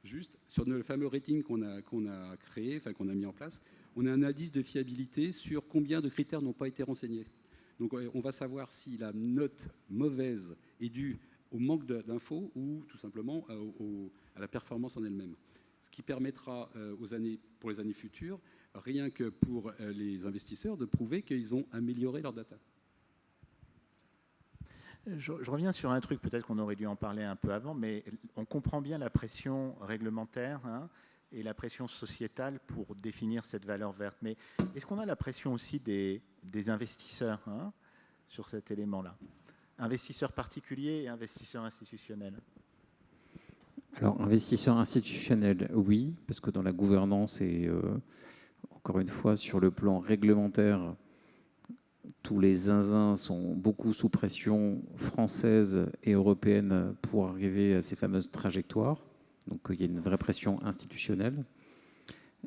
Juste sur le fameux rating qu'on a créé, qu'on a mis en place, on a un indice de fiabilité sur combien de critères n'ont pas été renseignés. Donc on va savoir si la note mauvaise est due au manque d'infos ou tout simplement à la performance en elle-même. Ce qui permettra pour les années futures, rien que pour les investisseurs, de prouver qu'ils ont amélioré leur data. Je reviens sur un truc, peut-être qu'on aurait dû en parler un peu avant, mais on comprend bien la pression réglementaire et la pression sociétale pour définir cette valeur verte. Mais est-ce qu'on a la pression aussi des investisseurs sur cet élément-là? Investisseurs particuliers et investisseurs institutionnels? Alors, investisseurs institutionnels, oui, parce que dans la gouvernance et encore une fois, sur le plan réglementaire, tous les zinzins sont beaucoup sous pression française et européenne pour arriver à ces fameuses trajectoires. Donc il y a une vraie pression institutionnelle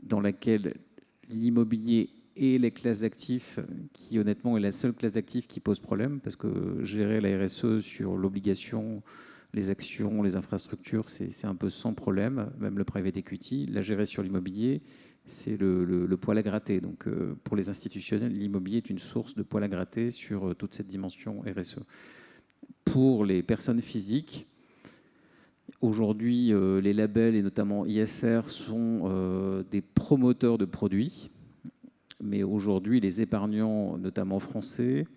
dans laquelle l'immobilier et les classes d'actifs, qui honnêtement est la seule classe d'actifs qui pose problème, parce que gérer la RSE sur l'obligation, les actions, les infrastructures, c'est un peu sans problème, même le private equity. La gérer sur l'immobilier, c'est le poil à gratter. Donc, pour les institutionnels, l'immobilier est une source de poil à gratter sur toute cette dimension RSE. Pour les personnes physiques, aujourd'hui, les labels, et notamment ISR, sont des promoteurs de produits. Mais aujourd'hui, les épargnants, notamment français,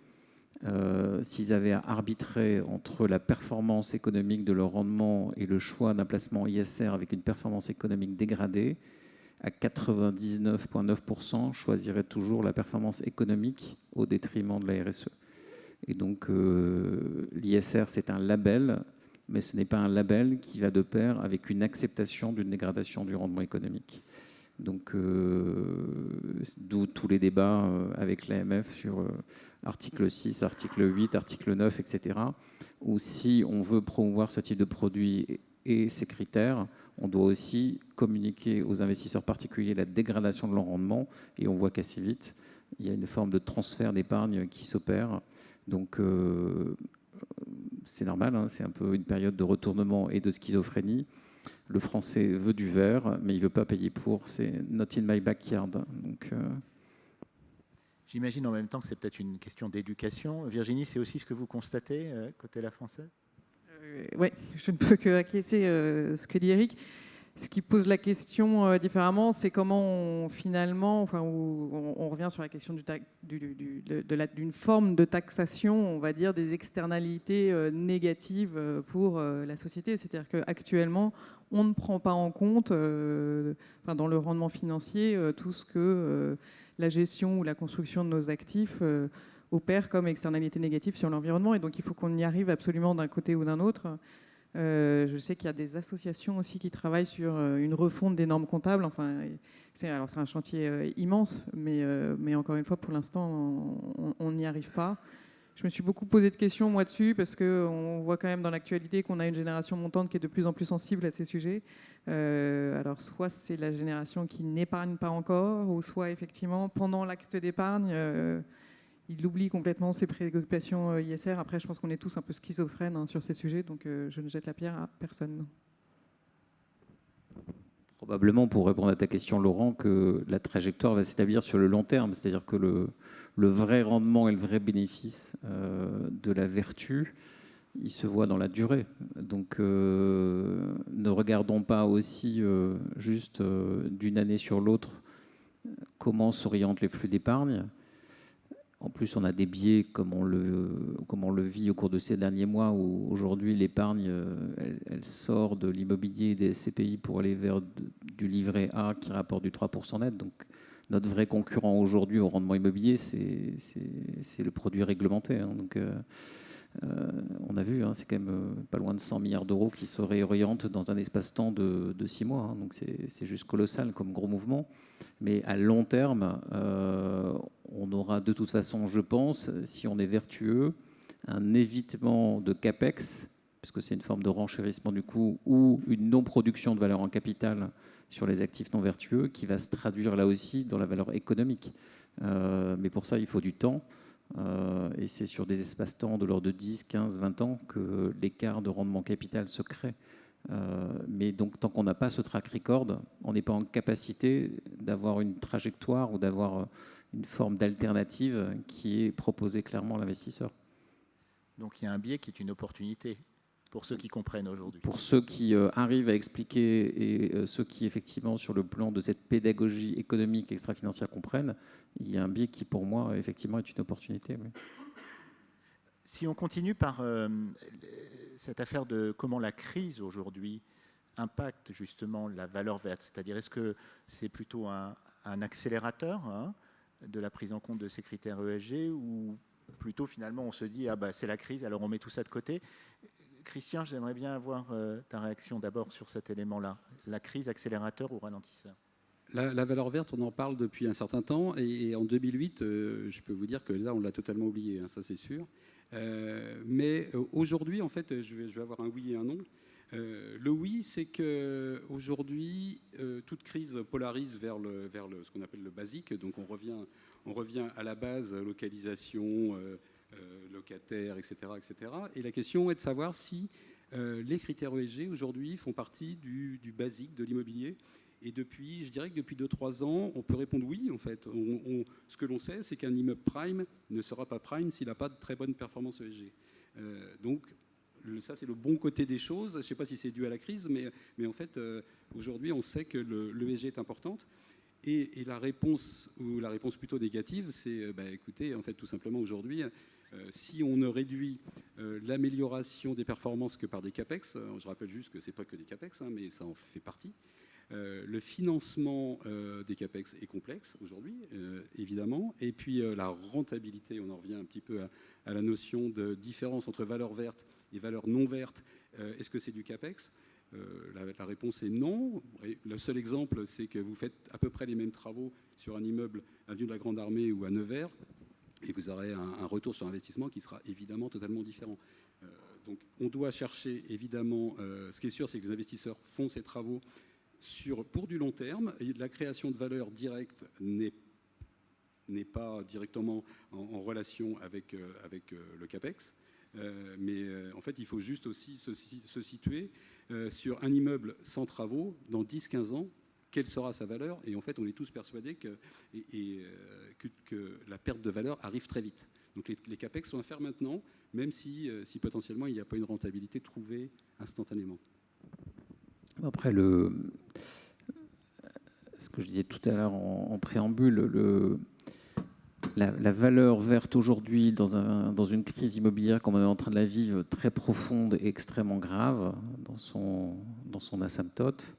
s'ils avaient à arbitrer entre la performance économique de leur rendement et le choix d'un placement ISR avec une performance économique dégradée, à 99,9%, choisiraient toujours la performance économique au détriment de la RSE. Et donc, l'ISR, c'est un label, mais ce n'est pas un label qui va de pair avec une acceptation d'une dégradation du rendement économique. Donc, d'où tous les débats avec l'AMF sur article 6, article 8, article 9, etc. Où si on veut promouvoir ce type de produit et ces critères, on doit aussi communiquer aux investisseurs particuliers la dégradation de leur rendement. Et on voit qu'assez vite, il y a une forme de transfert d'épargne qui s'opère. Donc, c'est normal, hein, c'est un peu une période de retournement et de schizophrénie. Le français veut du vert, mais il ne veut pas payer pour. C'est not in my backyard. Donc, j'imagine en même temps que c'est peut-être une question d'éducation. Virginie, c'est aussi ce que vous constatez côté La Française ? Oui, je ne peux que acquiescer ce que dit Eric. Ce qui pose la question différemment, c'est comment on revient sur la question d'une forme de taxation, on va dire, des externalités négatives pour la société. C'est-à-dire qu'actuellement, on ne prend pas en compte, dans le rendement financier, tout ce que la gestion ou la construction de nos actifs opère comme externalité négative sur l'environnement. Et donc, il faut qu'on y arrive absolument d'un côté ou d'un autre. Je sais qu'il y a des associations aussi qui travaillent sur une refonte des normes comptables. Enfin, c'est un chantier immense, mais encore une fois, pour l'instant, on n'y arrive pas. Je me suis beaucoup posé de questions, moi, dessus, parce qu'on voit quand même dans l'actualité qu'on a une génération montante qui est de plus en plus sensible à ces sujets. Alors, soit c'est la génération qui n'épargne pas encore, ou soit, effectivement, pendant l'acte d'épargne, il oublie complètement ses préoccupations ISR. Après, je pense qu'on est tous un peu schizophrènes sur ces sujets, donc je ne jette la pierre à personne. Probablement, pour répondre à ta question, Laurent, que la trajectoire va s'établir sur le long terme. C'est-à-dire que le vrai rendement et le vrai bénéfice de la vertu, il se voit dans la durée. Donc, ne regardons pas aussi juste d'une année sur l'autre comment s'orientent les flux d'épargne. En plus, on a des biais comme on le vit au cours de ces derniers mois où aujourd'hui l'épargne, elle sort de l'immobilier et des SCPI pour aller vers du livret A qui rapporte du 3% net. Donc notre vrai concurrent aujourd'hui au rendement immobilier, c'est le produit réglementé. Hein. Donc on a vu, hein, c'est quand même pas loin de 100 milliards d'euros qui se réorientent dans un espace-temps de 6 mois. Hein. Donc c'est juste colossal comme gros mouvement. Mais à long terme, on aura de toute façon, je pense, si on est vertueux, un évitement de CAPEX, puisque c'est une forme de renchérissement du coût, ou une non-production de valeur en capital sur les actifs non vertueux, qui va se traduire là aussi dans la valeur économique. Mais pour ça, il faut du temps. Et c'est sur des espaces-temps de l'ordre de 10, 15, 20 ans que l'écart de rendement capital se crée. Mais donc, tant qu'on n'a pas ce track record, on n'est pas en capacité d'avoir une trajectoire ou d'avoir une forme d'alternative qui est proposée clairement à l'investisseur. Donc, il y a un biais qui est une opportunité pour ceux qui comprennent aujourd'hui. Pour ceux qui arrivent à expliquer et ceux qui, effectivement, sur le plan de cette pédagogie économique extra-financière comprennent, il y a un biais qui, pour moi, effectivement, est une opportunité. Oui. Si on continue par cette affaire de comment la crise aujourd'hui impacte justement la valeur verte, c'est-à-dire est-ce que c'est plutôt un accélérateur de la prise en compte de ces critères ESG ou plutôt finalement on se dit c'est la crise alors on met tout ça de côté. Christian, j'aimerais bien avoir ta réaction d'abord sur cet élément-là, la crise accélérateur ou ralentisseur. La valeur verte, on en parle depuis un certain temps et en 2008, je peux vous dire que là on l'a totalement oublié, ça c'est sûr. Mais aujourd'hui, en fait, je vais avoir un oui et un non. Le oui, c'est qu'aujourd'hui, toute crise polarise vers ce qu'on appelle le basique. Donc on revient à la base, localisation, locataire, etc., etc. Et la question est de savoir si les critères ESG aujourd'hui font partie du basique de l'immobilier. Et je dirais que depuis 2-3 ans, on peut répondre oui, en fait. Ce que l'on sait, c'est qu'un immeuble prime ne sera pas prime s'il n'a pas de très bonne performance ESG. Donc, ça, c'est le bon côté des choses. Je ne sais pas si c'est dû à la crise, mais en fait, aujourd'hui, on sait que l'ESG est importante. Et la réponse plutôt négative, c'est, écoutez, en fait, tout simplement, aujourd'hui, si on ne réduit l'amélioration des performances que par des CAPEX, je rappelle juste que ce n'est pas que des CAPEX, mais ça en fait partie, Le financement des CAPEX est complexe aujourd'hui, évidemment. Et puis la rentabilité, on en revient un petit peu à la notion de différence entre valeurs vertes et valeurs non vertes. Est-ce que c'est du CAPEX ? La réponse est non. Et le seul exemple, c'est que vous faites à peu près les mêmes travaux sur un immeuble avenue de la Grande Armée ou à Nevers, et vous aurez un retour sur investissement qui sera évidemment totalement différent. Donc on doit chercher, évidemment, ce qui est sûr, c'est que les investisseurs font ces travaux pour du long terme. Et la création de valeur directe n'est pas directement en relation avec le CAPEX. Mais en fait, il faut juste aussi se situer sur un immeuble sans travaux, dans 10-15 ans, quelle sera sa valeur ? Et en fait, on est tous persuadés que la perte de valeur arrive très vite. Donc les CAPEX sont à faire maintenant, même si potentiellement il n'y a pas une rentabilité trouvée instantanément. Après, ce que je disais tout à l'heure en préambule, la valeur verte aujourd'hui dans une crise immobilière comme on est en train de la vivre, très profonde et extrêmement grave dans son asymptote,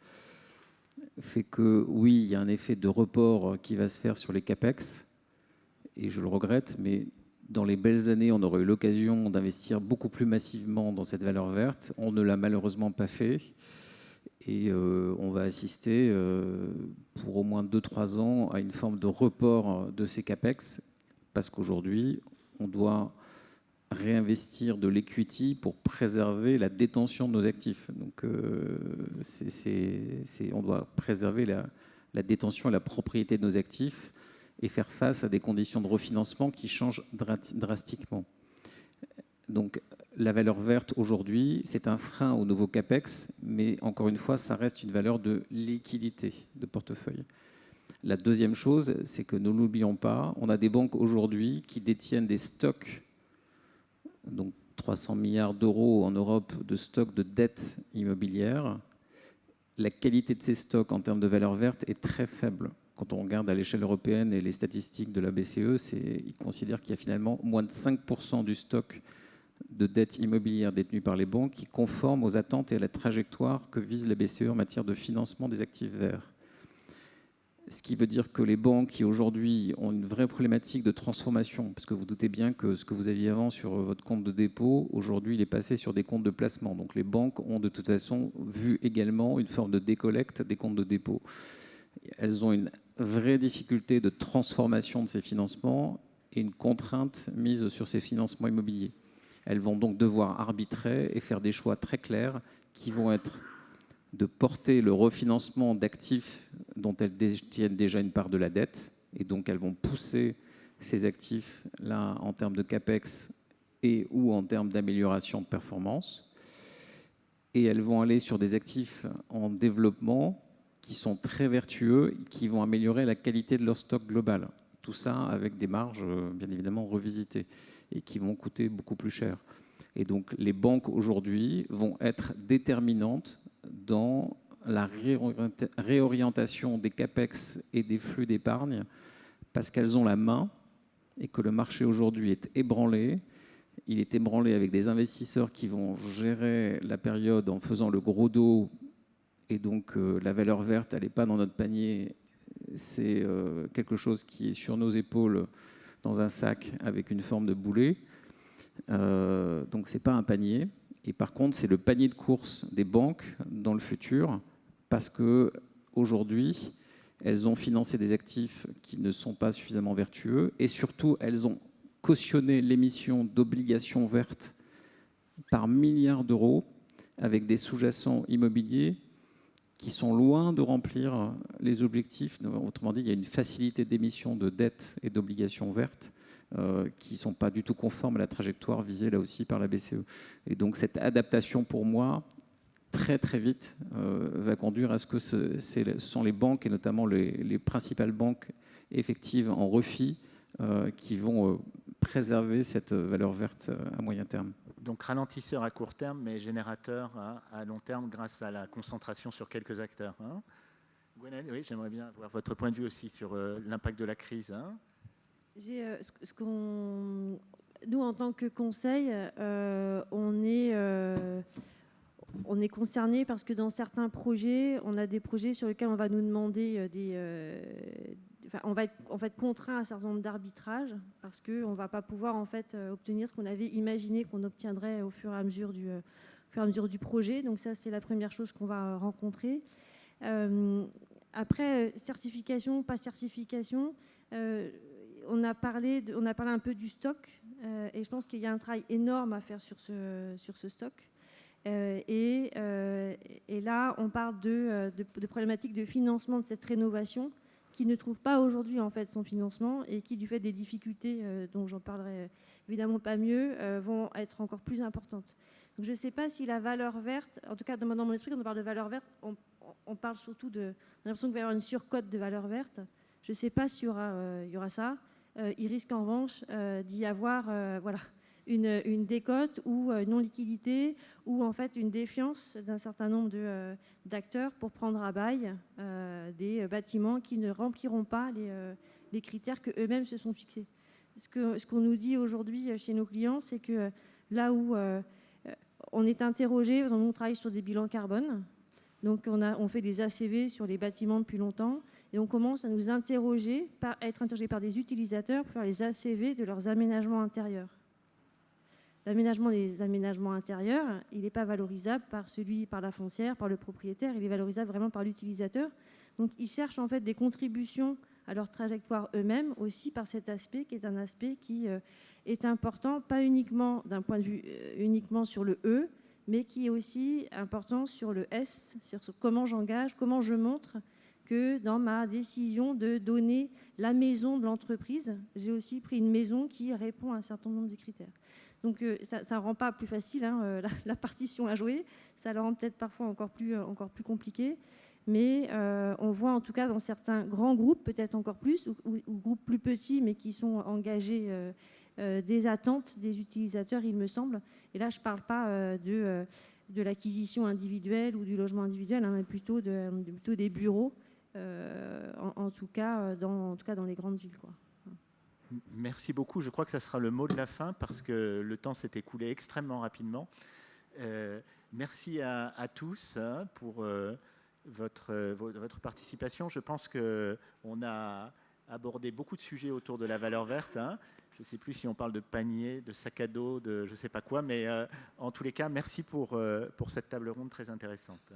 fait que oui, il y a un effet de report qui va se faire sur les CAPEX, et je le regrette, mais dans les belles années, on aurait eu l'occasion d'investir beaucoup plus massivement dans cette valeur verte. On ne l'a malheureusement pas fait. Et on va assister pour au moins 2-3 ans à une forme de report de ces CAPEX, parce qu'aujourd'hui, on doit réinvestir de l'equity pour préserver la détention de nos actifs. Donc, on doit préserver la détention et la propriété de nos actifs et faire face à des conditions de refinancement qui changent drastiquement. Donc, la valeur verte aujourd'hui, c'est un frein au nouveau CAPEX, mais encore une fois, ça reste une valeur de liquidité de portefeuille. La deuxième chose, c'est que ne l'oublions pas, on a des banques aujourd'hui qui détiennent des stocks, donc 300 milliards d'euros en Europe de stocks de dettes immobilières. La qualité de ces stocks en termes de valeur verte est très faible. Quand on regarde à l'échelle européenne et les statistiques de la BCE, ils considèrent qu'il y a finalement moins de 5% du stock de dettes immobilières détenues par les banques qui conforment aux attentes et à la trajectoire que vise la BCE en matière de financement des actifs verts. Ce qui veut dire que les banques qui aujourd'hui ont une vraie problématique de transformation, parce que vous doutez bien que ce que vous aviez avant sur votre compte de dépôt, aujourd'hui il est passé sur des comptes de placement. Donc les banques ont de toute façon vu également une forme de décollecte des comptes de dépôt. Elles ont une vraie difficulté de transformation de ces financements et une contrainte mise sur ces financements immobiliers. Elles vont donc devoir arbitrer et faire des choix très clairs qui vont être de porter le refinancement d'actifs dont elles détiennent déjà une part de la dette. Et donc, elles vont pousser ces actifs-là en termes de CAPEX et ou en termes d'amélioration de performance. Et elles vont aller sur des actifs en développement qui sont très vertueux, qui vont améliorer la qualité de leur stock global. Tout ça avec des marges, bien évidemment, revisitées et qui vont coûter beaucoup plus cher. Et donc, les banques aujourd'hui vont être déterminantes dans la réorientation des CAPEX et des flux d'épargne parce qu'elles ont la main et que le marché aujourd'hui est ébranlé. Il est ébranlé avec des investisseurs qui vont gérer la période en faisant le gros dos et donc la valeur verte, elle n'est pas dans notre panier, c'est quelque chose qui est sur nos épaules dans un sac avec une forme de boulet. Donc ce n'est pas un panier. Et par contre, c'est le panier de course des banques dans le futur parce qu'aujourd'hui, elles ont financé des actifs qui ne sont pas suffisamment vertueux et surtout, elles ont cautionné l'émission d'obligations vertes par milliards d'euros avec des sous-jacents immobiliers qui sont loin de remplir les objectifs. Autrement dit, il y a une facilité d'émission de dettes et d'obligations vertes qui ne sont pas du tout conformes à la trajectoire visée là aussi par la BCE. Et donc cette adaptation, pour moi, très très vite, va conduire à ce que ce sont les banques, et notamment les principales banques effectives en refi, qui vont préserver cette valeur verte à moyen terme. Donc ralentisseur à court terme, mais générateur à long terme grâce à la concentration sur quelques acteurs. Hein. Gwenaëlle, oui, j'aimerais bien avoir votre point de vue aussi sur l'impact de la crise. Hein. Nous, en tant que conseil, on est concerné parce que dans certains projets, on a des projets sur lesquels on va nous demander on va être contraint à un certain nombre d'arbitrages parce qu'on ne va pas pouvoir en fait obtenir ce qu'on avait imaginé qu'on obtiendrait au fur et à mesure du projet. Donc ça, c'est la première chose qu'on va rencontrer. Après, certification, pas certification, on a parlé un peu du stock et je pense qu'il y a un travail énorme à faire sur ce stock. Et là, on parle de problématiques de financement de cette rénovation qui ne trouve pas aujourd'hui en fait son financement et qui, du fait des difficultés dont j'en parlerai évidemment pas mieux, vont être encore plus importantes. Donc je ne sais pas si la valeur verte, en tout cas dans mon esprit, quand on parle de valeur verte, on parle surtout on a l'impression qu'il va y avoir une surcote de valeur verte. Je ne sais pas s'il y aura ça. Il risque en revanche d'y avoir une décote ou une non-liquidité ou en fait une défiance d'un certain nombre d'acteurs pour prendre à bail des bâtiments qui ne rempliront pas les critères qu'eux-mêmes se sont fixés. Ce qu'on nous dit aujourd'hui chez nos clients, c'est que là où on est interrogé, on travaille sur des bilans carbone, donc on fait des ACV sur les bâtiments depuis longtemps, et on commence à nous interroger, à être interrogé par des utilisateurs pour faire les ACV de leurs aménagements intérieurs. L'aménagement des aménagements intérieurs, il n'est pas valorisable par la foncière, par le propriétaire, il est valorisable vraiment par l'utilisateur. Donc ils cherchent en fait des contributions à leur trajectoire eux-mêmes, aussi par cet aspect qui est un aspect qui est important, pas uniquement d'un point de vue uniquement sur le E, mais qui est aussi important sur le S, sur comment j'engage, comment je montre que dans ma décision de donner la maison de l'entreprise, j'ai aussi pris une maison qui répond à un certain nombre de critères. Donc ça ne rend pas plus facile la partition à jouer, ça la rend peut-être parfois encore plus compliqué, mais on voit en tout cas dans certains grands groupes, peut-être encore plus, ou groupes plus petits, mais qui sont engagés des attentes des utilisateurs, il me semble. Et là, je ne parle pas de l'acquisition individuelle ou du logement individuel, mais plutôt des bureaux, en tout cas dans les grandes villes, quoi. Merci beaucoup. Je crois que ça sera le mot de la fin parce que le temps s'est écoulé extrêmement rapidement. Merci à tous pour votre participation. Je pense qu'on a abordé beaucoup de sujets autour de la valeur verte. Je ne sais plus si on parle de panier, de sac à dos, de je ne sais pas quoi, mais en tous les cas, merci pour cette table ronde très intéressante.